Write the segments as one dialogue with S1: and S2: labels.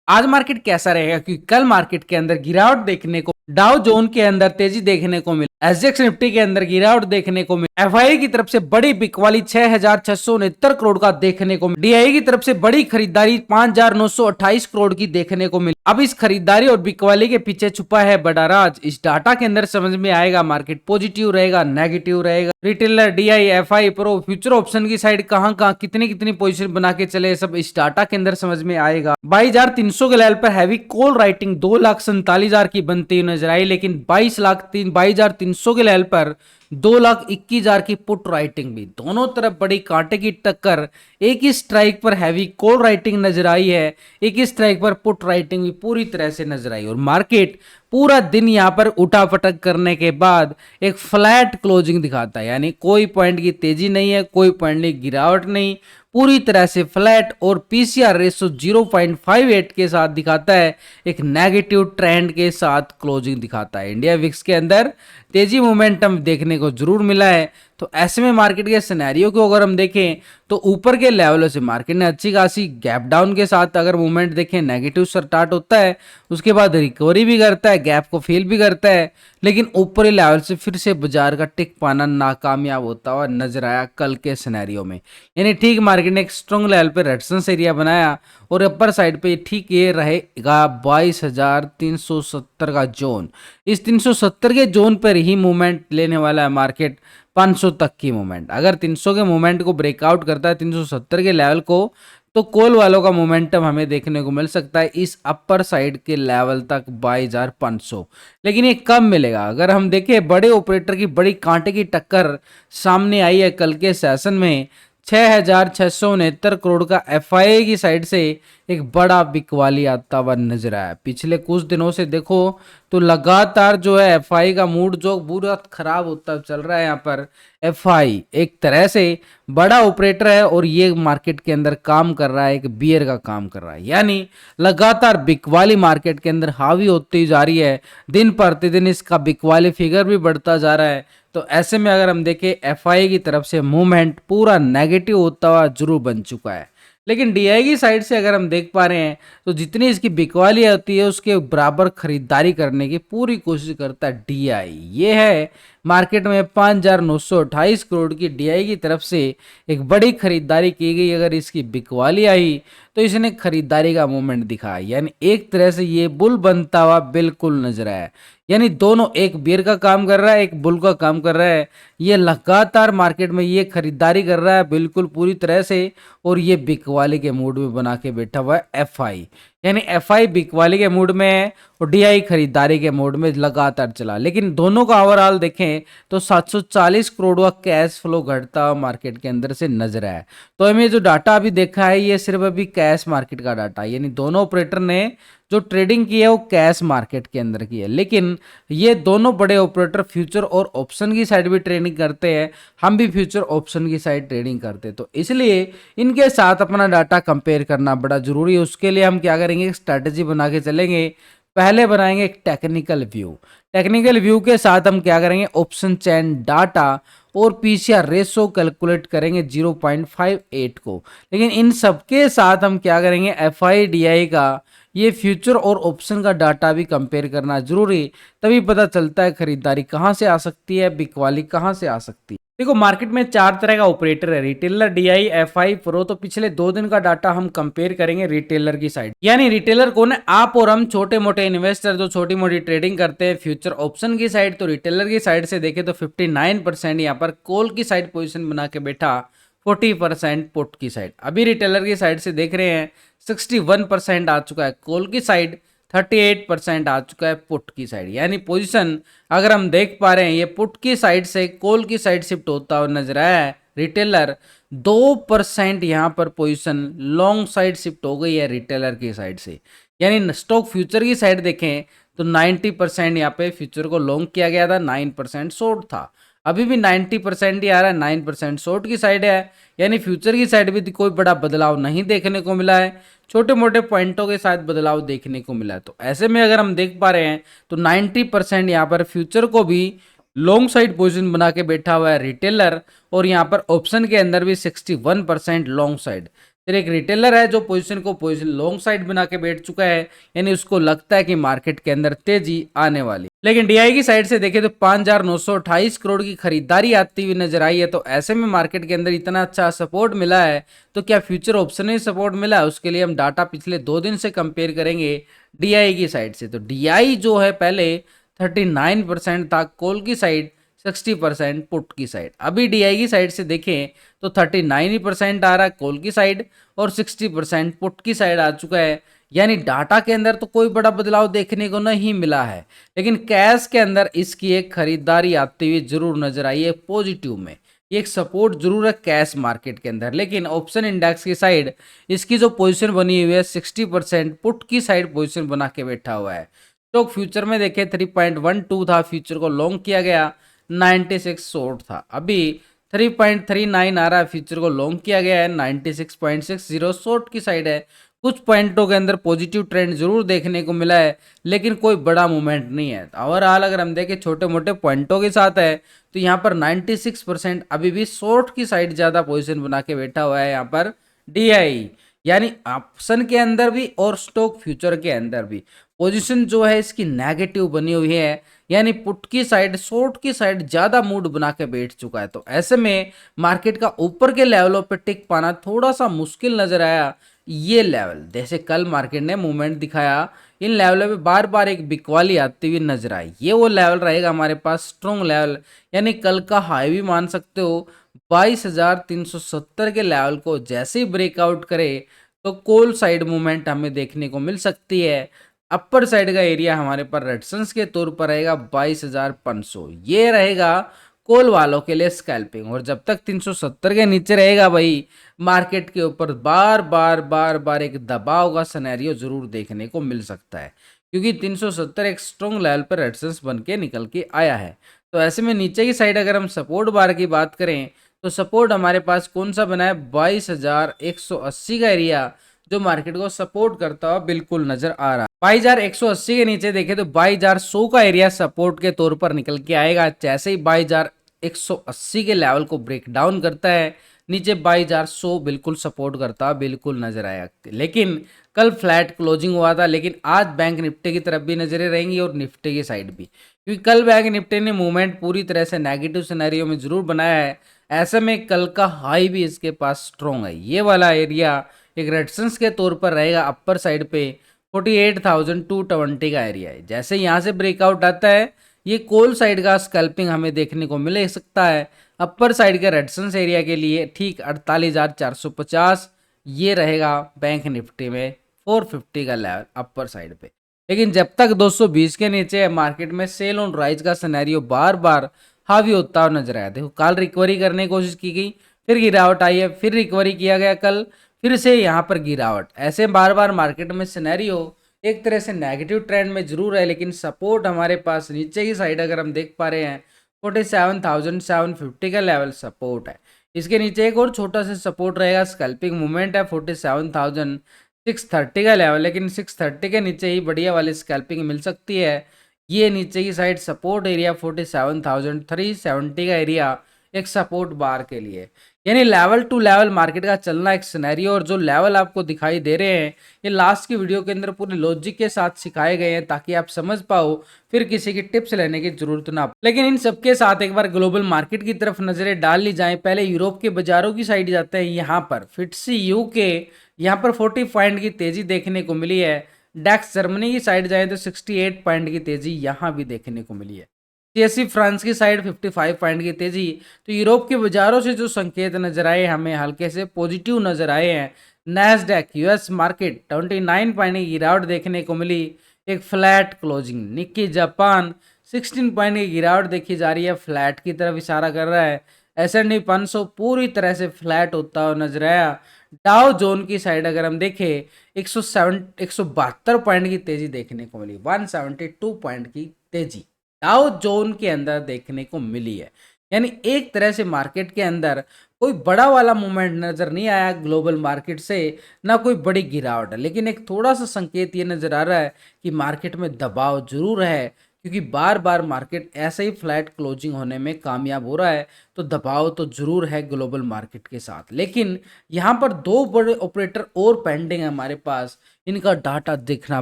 S1: आज मार्केट कैसा रहेगा, क्योंकि कल मार्केट के अंदर गिरावट देखने को, डाउ जोन के अंदर तेजी देखने को मिली, एसजेएक्स निफ्टी के अंदर गिरावट देखने को मिली, एफआई की तरफ से बड़ी बिकवाली 6,669 करोड़ का देखने को मिली, डीआई की तरफ से बड़ी खरीदारी 5,928 करोड़ की देखने को मिली। अब इस खरीदारी और बिकवाली के पीछे छुपा है बड़ा राज। इस डाटा के अंदर समझ में आएगा मार्केट पॉजिटिव रहेगा, नेगेटिव रहेगा, retailer, DI, FI, pro, future option की साइड कहां कहां कितनी कितनी पोजीशन बना के चले, सब इस डाटा के अंदर समझ में आएगा। 22,300 के लेवल पर हैवी कॉल राइटिंग 2,47,000 की बनती हुई नजर आई, लेकिन 22,300 के लेवल पर 2,21,000 की पुट राइटिंग भी, दोनों तरफ बड़ी कांटे की टक्कर। एक ही स्ट्राइक पर हैवी कॉल राइटिंग नजर आई है, एक ही स्ट्राइक पर पुट राइटिंग भी पूरी तरह से नजर आई, और मार्केट पूरा दिन यहां पर उठा पटक करने के बाद एक फ्लैट क्लोजिंग दिखाता है, यानी कोई पॉइंट की तेजी नहीं है, कोई पॉइंट की गिरावट नहीं, पूरी तरह से फ्लैट, और पीसीआर रेशो 0.58 के साथ दिखाता है, एक नेगेटिव ट्रेंड के साथ क्लोजिंग दिखाता है। इंडिया विक्स के अंदर तेजी मोमेंटम देखने को जरूर मिला है। तो ऐसे में मार्केट के सिनेरियो को अगर हम देखें तो ऊपर के लेवलों से मार्केट ने अच्छी खासी गैप डाउन के साथ अगर मूवमेंट देखें, नेगेटिव स्टार्ट होता है, उसके बाद रिकवरी भी करता है, गैप को फील भी करता है, लेकिन ऊपरी लेवल से फिर से बाजार का टिक पाना नाकामयाब होता हुआ नजर आया कल के सिनेरियो में। यानी ठीक मार्केट ने एक स्ट्रॉन्ग लेवल पे रेजिस्टेंस एरिया बनाया, और अपर साइड पे ठीक ये रहेगा 22,370 का जोन। इस 370 के जोन पर ही मूवमेंट लेने वाला है मार्केट 500 तक की मूवमेंट। अगर 300 के मूवमेंट को ब्रेकआउट करता है 370 के लेवल को, तो कॉल वालों का मोमेंटम हमें देखने को मिल सकता है इस अपर साइड के लेवल तक 22,500। लेकिन ये कब मिलेगा? अगर हम देखें बड़े ऑपरेटर की बड़ी कांटे की टक्कर सामने आई है कल के सेशन में, 6,669 करोड़ का एफआईआई की साइड से एक बड़ा बिकवाली आता हुआ नजर आया। पिछले कुछ दिनों से देखो तो लगातार जो है एफआई का मूड जो बुरा खराब होता चल रहा है। यहाँ पर एफआई एक तरह से बड़ा ऑपरेटर है और ये मार्केट के अंदर काम कर रहा है, एक बियर का काम कर रहा है, यानी लगातार बिकवाली मार्केट के अंदर हावी होती जा रही है। दिन प्रतिदिन इसका बिकवाली फिगर भी बढ़ता जा रहा है। तो ऐसे में अगर हम देखें एफआई की तरफ से मूवमेंट पूरा नेगेटिव होता हुआ जरूर बन चुका है। लेकिन डीआई की साइड से अगर हम देख पा रहे हैं तो जितनी इसकी बिकवाली होती है उसके बराबर खरीदारी करने की पूरी कोशिश करता है डीआई। ये है मार्केट में 5,928 करोड़ की डीआई की तरफ से एक बड़ी खरीदारी की गई। अगर इसकी बिकवाली आई तो इसने खरीदारी का मूवमेंट दिखाया, यानी एक तरह से ये बुल बनता हुआ बिल्कुल नजर आया। यानी दोनों, एक बियर का काम कर रहा है, एक बुल का काम कर रहा है। ये लगातार मार्केट में ये खरीदारी कर रहा है बिल्कुल पूरी तरह से, और ये बिकवाली के मूड में बना के बैठा हुआ है एफआई। यानी एफआई बिकवाली के मूड में है और डीआई खरीदारी के मूड में लगातार चला। लेकिन दोनों का ओवरऑल देखें तो 740 करोड़ का कैश फ्लो घटता हुआ मार्केट के अंदर से नजर आया। तो हमें जो डाटा अभी देखा है ये सिर्फ अभी कैश मार्केट का डाटा है, यानी दोनों ऑपरेटर ने जो ट्रेडिंग की है वो कैश मार्केट के अंदर की है। लेकिन ये दोनों बड़े ऑपरेटर फ्यूचर और ऑप्शन की साइड भी ट्रेडिंग करते हैं, हम भी फ्यूचर ऑप्शन की साइड ट्रेडिंग करते हैं। तो इसलिए इनके साथ अपना डाटा कंपेयर करना बड़ा जरूरी है। उसके लिए हम क्या करेंगे, स्ट्रैटेजी बना के चलेंगे। पहले बनाएंगे एक टेक्निकल व्यू। टेक्निकल व्यू के साथ हम क्या करेंगे, ऑप्शन चेन डाटा और पीसीआर रेशो कैलकुलेट करेंगे 0.58 को। लेकिन इन सबके साथ हम क्या करेंगे, एफआईडीआई का ये फ्यूचर और ऑप्शन का डाटा भी कंपेयर करना जरूरी, तभी पता चलता है खरीदारी कहां से आ सकती है, बिकवाली कहां से आ सकती है। देखो मार्केट में चार तरह का ऑपरेटर है, रिटेलर, डीआई, एफआई, प्रो। तो पिछले 2 दिन का डाटा हम कंपेयर करेंगे रिटेलर की साइड। यानी रिटेलर कौन है, आप और हम छोटे मोटे इन्वेस्टर जो छोटी मोटी ट्रेडिंग करते हैं फ्यूचर ऑप्शन की साइड। तो रिटेलर की साइड से देखें तो 59% यहाँ पर कॉल की साइड पोजिशन बना के बैठा, 40% पुट की साइड। अभी रिटेलर की साइड से देख रहे हैं 61% आ चुका है कॉल की साइड, 38% आ चुका है पुट की साइड। यानी पोजीशन अगर हम देख पा रहे हैं ये पुट की साइड से कॉल की साइड शिफ्ट होता हुआ नजर आया है। रिटेलर 2% यहाँ पर पोजीशन लॉन्ग साइड शिफ्ट हो गई है रिटेलर की साइड से। यानी स्टॉक फ्यूचर की साइड देखें तो 90% यहाँ पे फ्यूचर को लॉन्ग किया गया था, 9% शॉर्ट था। अभी भी 90% ही आ रहा है, 9% शॉर्ट की साइड है। यानी फ्यूचर की साइड भी कोई बड़ा बदलाव नहीं देखने को मिला है, छोटे मोटे पॉइंटों के साथ बदलाव देखने को मिला है। तो ऐसे में अगर हम देख पा रहे हैं तो 90% यहाँ पर फ्यूचर को भी लॉन्ग साइड पोजीशन बना के बैठा हुआ है रिटेलर, और यहाँ पर ऑप्शन के अंदर भी 61% लॉन्ग साइड। फिर एक रिटेलर है जो पोजीशन को पोजीशन लॉन्ग साइड बना के बैठ चुका है, यानी उसको लगता है कि मार्केट के अंदर तेजी आने वाली। लेकिन डीआई की साइड से देखें तो 5,928 करोड़ की खरीदारी आती हुई नजर आई है। तो ऐसे में मार्केट के अंदर इतना अच्छा सपोर्ट मिला है, तो क्या फ्यूचर ऑप्शन में सपोर्ट मिला है? उसके लिए हम डाटा पिछले 2 दिन से कंपेयर करेंगे डीआई की साइड से। तो डीआई जो है पहले 39% था कॉल की साइड, 60% पुट की साइड। अभी डीआई की साइड से देखें तो 39% आ रहा है कॉल की साइड और 60% पुट की साइड आ चुका है। यानी डाटा के अंदर तो कोई बड़ा बदलाव देखने को नहीं मिला है, लेकिन कैश के अंदर इसकी एक खरीदारी आती हुई जरूर नजर आई है पॉजिटिव में। ये एक सपोर्ट जरूर है कैश मार्केट के अंदर, लेकिन ऑप्शन इंडेक्स की साइड इसकी जो पोजीशन बनी हुई है 60% पुट की साइड पोजीशन बना के बैठा हुआ है। तो फ्यूचर में देखें 3.12 था, फ्यूचर को लॉन्ग किया गया, 96 शॉर्ट था। अभी 3.39 आ रहा है, फ्यूचर को लॉन्ग किया गया है, 96.60 शॉर्ट की साइड है। कुछ पॉइंटों के अंदर पॉजिटिव ट्रेंड जरूर देखने को मिला है, लेकिन कोई बड़ा मूवमेंट नहीं है। ओवरऑल अगर हम देखें छोटे मोटे पॉइंटों के साथ है, तो यहाँ पर 96% अभी भी शॉर्ट की साइड ज्यादा पोजीशन बना के बैठा हुआ है यहाँ पर डीआई। यानी ऑप्शन के अंदर भी और स्टॉक फ्यूचर के अंदर भी पोजीशन जो है इसकी नेगेटिव बनी हुई है, यानी पुट की साइड शॉर्ट की साइड ज्यादा मूड बना के बैठ चुका है। तो ऐसे में मार्केट का ऊपर के लेवलों पे टिक पाना थोड़ा सा मुश्किल नजर आया। ये लेवल जैसे कल मार्केट ने मूवमेंट दिखाया, इन लेवलों पे बार बार एक बिकवाली आती हुई नजर आई। ये वो लेवल रहेगा हमारे पास स्ट्रॉन्ग लेवल, यानी कल का हाई भी मान सकते हो। 22,370 के लेवल को जैसे ही ब्रेकआउट करे तो कॉल साइड मूवमेंट हमें देखने को मिल सकती है। अपर साइड का एरिया हमारे पर रेजिस्टेंस के तौर पर रहेगा 22,500, ये रहेगा कॉल वालों के लिए स्कैल्पिंग। और जब तक 370 के नीचे रहेगा भाई, मार्केट के ऊपर बार बार एक दबाव का सिनेरियो जरूर देखने को मिल सकता है, क्योंकि 370 एक स्ट्रॉन्ग लेवल पर रेजिस्टेंस बन के निकल के आया है। तो ऐसे में नीचे की साइड अगर हम सपोर्ट बार की बात करें, तो सपोर्ट हमारे पास कौन सा बना है? 22,180 का एरिया जो मार्केट को सपोर्ट करता हुआ बिल्कुल नजर आ रहा है। 22,180 के नीचे देखें तो 22,100 का एरिया सपोर्ट के तौर पर निकल के आएगा। जैसे ही 22,180 के लेवल को ब्रेक डाउन करता है, नीचे 22,100 बिल्कुल सपोर्ट करता हुआ बिल्कुल नजर आया। लेकिन कल फ्लैट क्लोजिंग हुआ था, लेकिन आज बैंक निफ्टी की तरफ भी नजरें रहेंगी और निफ्टी की साइड भी, क्योंकि कल बैंक निफ्टी ने मूवमेंट पूरी तरह से नेगेटिव सिनेरियो में जरूर बनाया है। ऐसे में कल का हाई भी इसके पास स्ट्रॉन्ग है। ये वाला एरिया एक रेजिस्टेंस के तौर पर रहेगा अपर साइड पे, 48,220 का एरिया है। जैसे यहाँ से ब्रेकआउट आता है, ये कॉल साइड का स्कैल्पिंग हमें देखने को मिल सकता है अपर साइड के रेजिस्टेंस एरिया के लिए, ठीक 48,450 ये रहेगा बैंक निफ्टी में 450 का लेवल अपर साइड पे। लेकिन जब तक 220 के नीचे मार्केट में सेल ऑन राइज का सिनेरियो बार बार हावी होता हुआ नजर आया। देखो कल रिकवरी करने की कोशिश की गई, फिर गिरावट आई है, फिर रिकवरी किया गया कल, फिर से यहाँ पर गिरावट। ऐसे बार बार मार्केट में सिनेरियो एक तरह से नेगेटिव ट्रेंड में जरूर है, लेकिन सपोर्ट हमारे पास नीचे की साइड अगर हम देख पा रहे हैं 47,750 का लेवल सपोर्ट है। इसके नीचे एक और छोटा सा सपोर्ट रहेगा, स्कैल्पिंग मूवमेंट है 47,630 का लेवल, लेकिन 630 के नीचे ही बढ़िया वाली स्कैल्पिंग मिल सकती है। ये नीचे की साइड सपोर्ट एरिया 47,370 का एरिया एक सपोर्ट बार के लिए, यानी लेवल टू लेवल मार्केट का चलना एक सिनेरियो। और जो लेवल आपको दिखाई दे रहे हैं ये लास्ट की वीडियो के अंदर पूरे लॉजिक के साथ सिखाए गए हैं, ताकि आप समझ पाओ, फिर किसी की टिप्स लेने की जरूरत ना। लेकिन इन सबके साथ एक बार ग्लोबल मार्केट की तरफ नजरें डाल ली जाए। पहले यूरोप के बाजारों की साइड जाते हैं। यहाँ पर फिट्सी यूके यहाँ पर 40 पॉइंट की तेजी देखने को मिली है। डेक्स जर्मनी की साइड जाए तो 68 पॉइंट की तेजी यहाँ भी देखने को मिली है। सीएससी फ्रांस की साइड 55 पॉइंट की तेजी। तो यूरोप के बाजारों से जो संकेत नजर आए हमें हल्के से पॉजिटिव नजर आए हैं। नैस्डैक यूएस मार्केट 29 पॉइंट की गिरावट देखने को मिली, एक flat closing. Nikki Japan 16 point की गिरावट देखी जा रही है, फ्लैट की तरफ इशारा कर रहा है। S&P 500 पूरी तरह से फ्लैट होता हुआ नजर आया। डाउ जोन की साइड अगर हम देखें 172 पॉइंट की तेजी देखने को मिली, 172 पॉइंट की तेजी डाउ जोन के अंदर देखने को मिली है। यानी एक तरह से मार्केट के अंदर कोई बड़ा वाला मूवमेंट नजर नहीं आया ग्लोबल मार्केट से, ना कोई बड़ी गिरावट है, लेकिन एक थोड़ा सा संकेत ये नजर आ रहा है कि मार्केट में दबाव जरूर है। क्योंकि बार बार मार्केट ऐसे ही फ्लैट क्लोजिंग होने में कामयाब हो रहा है, तो दबाव तो जरूर है ग्लोबल मार्केट के साथ। लेकिन यहाँ पर दो बड़े ऑपरेटर और पेंडिंग है हमारे पास, इनका डाटा देखना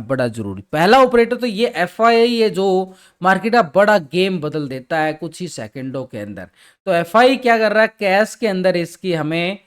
S1: बड़ा जरूरी। पहला ऑपरेटर तो ये एफआई है जो मार्केट का बड़ा गेम बदल देता है कुछ ही सेकंडों के अंदर। तो एफआई क्या कर रहा है, कैश के अंदर इसकी हमें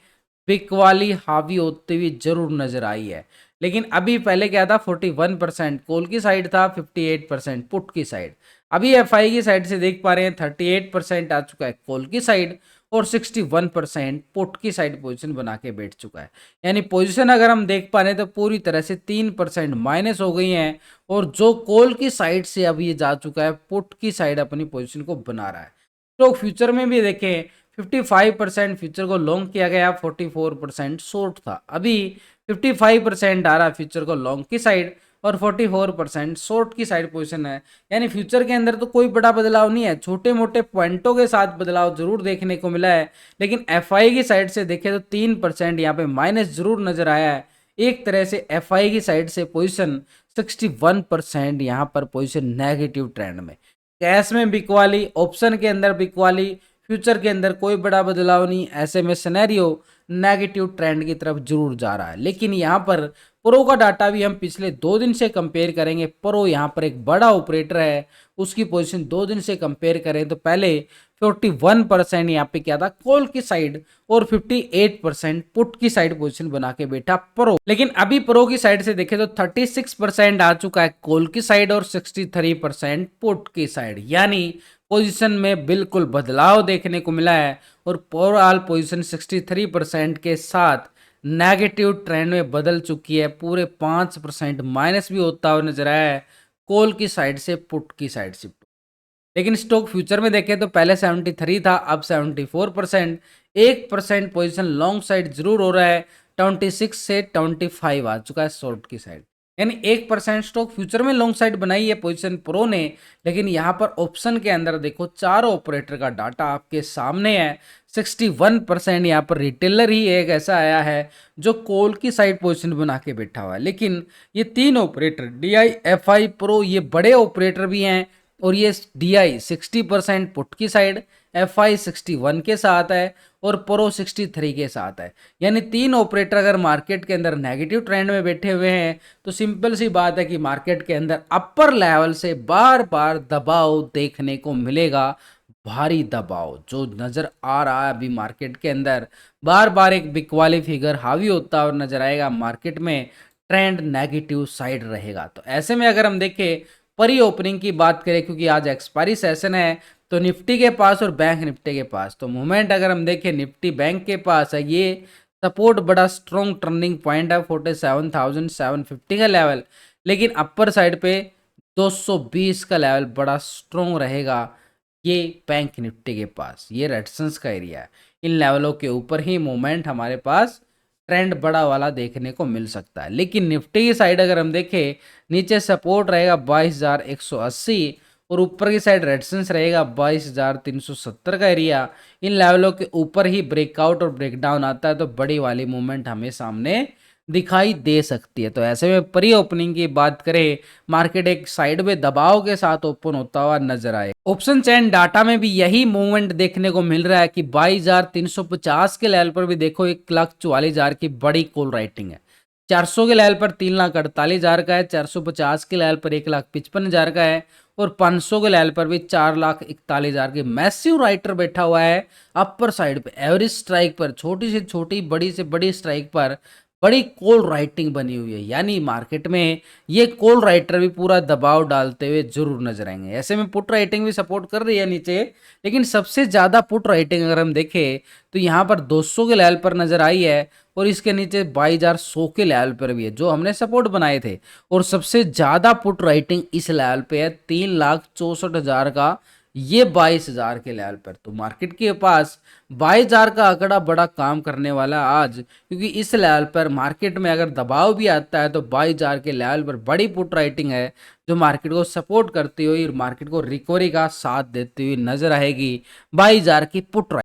S1: पिक वाली हावी होती हुई जरूर नजर आई है। लेकिन अभी पहले क्या था, 41% कॉल की साइड था, 58% पुट की साइड। अभी एफआई की साइड से देख पा रहे हैं 38% आ चुका है कॉल की साइड और 61% पुट की साइड पोजीशन बना के बैठ चुका है। यानी पोजीशन अगर हम देख पा रहे हैं तो पूरी तरह से 3% माइनस हो गई है, और जो कॉल की साइड से अभी ये जा चुका है पुट की साइड अपनी पोजीशन को बना रहा है। तो फ्यूचर में भी देखें 55% फ्यूचर को लॉन्ग किया गया, 44% शॉर्ट था। अभी 55% आ रहा है फ्यूचर को लॉन्ग की साइड और 44% शॉर्ट की साइड पोजीशन है। यानी फ्यूचर के अंदर तो कोई बड़ा बदलाव नहीं है, छोटे मोटे पॉइंटों के साथ बदलाव जरूर देखने को मिला है। लेकिन एफआई की साइड से देखें तो 3% यहाँ पे माइनस जरूर नजर आया है। एक तरह से एफआई की साइड से पोजीशन 61% यहाँ पर पोजीशन नेगेटिव ट्रेंड में। कैश में बिकवाली, ऑप्शन के अंदर बिकवाली, फ्यूचर के अंदर कोई बड़ा बदलाव नहीं। ऐसे में सिनेरियो नेगेटिव ट्रेंड की तरफ जरूर जा रहा है। लेकिन यहाँ पर प्रो का डाटा भी हम पिछले 2 दिन से कंपेयर करेंगे। प्रो यहाँ पर एक बड़ा ऑपरेटर है, उसकी पोजीशन 2 दिन से कंपेयर करें तो पहले 41% यहाँ पे क्या था कॉल की साइड और 58% पुट की साइड पोजीशन बना के बैठा प्रो। लेकिन अभी प्रो की साइड से देखें तो 36% आ चुका है कॉल की साइड और 63% पुट की साइड। यानी पोजीशन में बिल्कुल बदलाव देखने को मिला है और ओवरऑल पोजीशन 63% के साथ नेगेटिव ट्रेंड में बदल चुकी है। पूरे 5% माइनस भी होता हुआ नजर आया है कॉल की साइड से पुट की साइड से। लेकिन स्टॉक फ्यूचर में देखें तो पहले 73 था, अब 74%। 1% पोजीशन लॉन्ग साइड जरूर हो रहा है, 26 से 25 आ चुका है शॉर्ट की साइड। यानी 1% स्टॉक फ्यूचर में लॉन्ग साइड बनाई है पोजीशन प्रो ने। लेकिन यहाँ पर ऑप्शन के अंदर देखो चारों ऑपरेटर का डाटा आपके सामने है। 61% यहाँ पर रिटेलर ही एक ऐसा आया है जो कॉल की साइड पोजीशन बना के बैठा हुआ है। लेकिन ये तीन ऑपरेटर DI, FI, प्रो ये बड़े ऑपरेटर भी हैं, और ये DI 60% पुट की साइड, FI 61 के साथ है और प्रो 63 के साथ है। यानी तीन ऑपरेटर अगर मार्केट के अंदर नेगेटिव ट्रेंड में बैठे हुए हैं तो सिंपल सी बात है कि मार्केट के अंदर अपर लेवल से बार बार दबाव देखने को मिलेगा। भारी दबाव जो नजर आ रहा है अभी मार्केट के अंदर, बार बार एक बिग वाली फिगर हावी होता और नजर आएगा मार्केट में, ट्रेंड नेगेटिव साइड रहेगा। तो ऐसे में अगर हम देखें परी ओपनिंग की बात करें, क्योंकि आज एक्सपायरी सेशन है, तो निफ्टी के पास और बैंक निफ्टी के पास तो मूवमेंट अगर हम देखें निफ्टी बैंक के पास है, ये सपोर्ट बड़ा स्ट्रॉन्ग टर्निंग पॉइंट है 47,750 का लेवल। लेकिन अपर साइड पे 220 का लेवल बड़ा स्ट्रॉन्ग रहेगा ये बैंक निफ्टी के पास, ये रेजिस्टेंस का एरिया है। इन लेवलों के ऊपर ही मूवमेंट हमारे पास ट्रेंड बड़ा वाला देखने को मिल सकता है। लेकिन निफ्टी की साइड अगर हम देखें नीचे सपोर्ट रहेगा 22,180 और ऊपर की साइड रेजिस्टेंस रहेगा 22,370 का एरिया। इन लेवलों के ऊपर ही ब्रेकआउट और ब्रेकडाउन आता है तो बड़ी वाली मूवमेंट हमें सामने दिखाई दे सकती है। तो ऐसे में प्री ओपनिंग की बात करें, मार्केट एक साइड में दबाव के साथ ओपन होता हुआ नजर आए। ऑप्शन चैन डाटा में भी यही मूवमेंट देखने को मिल रहा है कि 22,350 के लेवल पर भी देखो 1,44,000 की बड़ी कॉल राइटिंग है। 400 के लेवल पर 3,48,000 का है, 450 के लेवल पर 1,55,000 का है और 500 के लेवल पर भी 4,41,000 की मैसिव राइटर बैठा हुआ है। अपर साइड पे एवरेज स्ट्राइक पर छोटी से छोटी बड़ी से बड़ी स्ट्राइक पर बड़ी कॉल राइटिंग बनी हुई है। यानी मार्केट में ये कॉल राइटर भी पूरा दबाव डालते हुए जरूर नजर आएंगे। ऐसे में पुट राइटिंग भी सपोर्ट कर रही है नीचे, लेकिन सबसे ज्यादा पुट राइटिंग अगर हम देखें तो यहाँ पर 200 के लेवल पर नजर आई है और इसके नीचे 22,100 के लेवल पर भी है जो हमने सपोर्ट बनाए थे। और सबसे ज्यादा पुट राइटिंग इस लेवल पे है 3,64,000 का, ये 22,000 के लेवल पर। तो मार्केट के पास 22,000 का आंकड़ा बड़ा काम करने वाला आज, क्योंकि इस लेवल पर मार्केट में अगर दबाव भी आता है तो 22,000 के लेवल पर बड़ी पुट राइटिंग है जो मार्केट को सपोर्ट करती हुई मार्केट को रिकवरी का साथ देती हुई नजर आएगी। 22,000 की पुट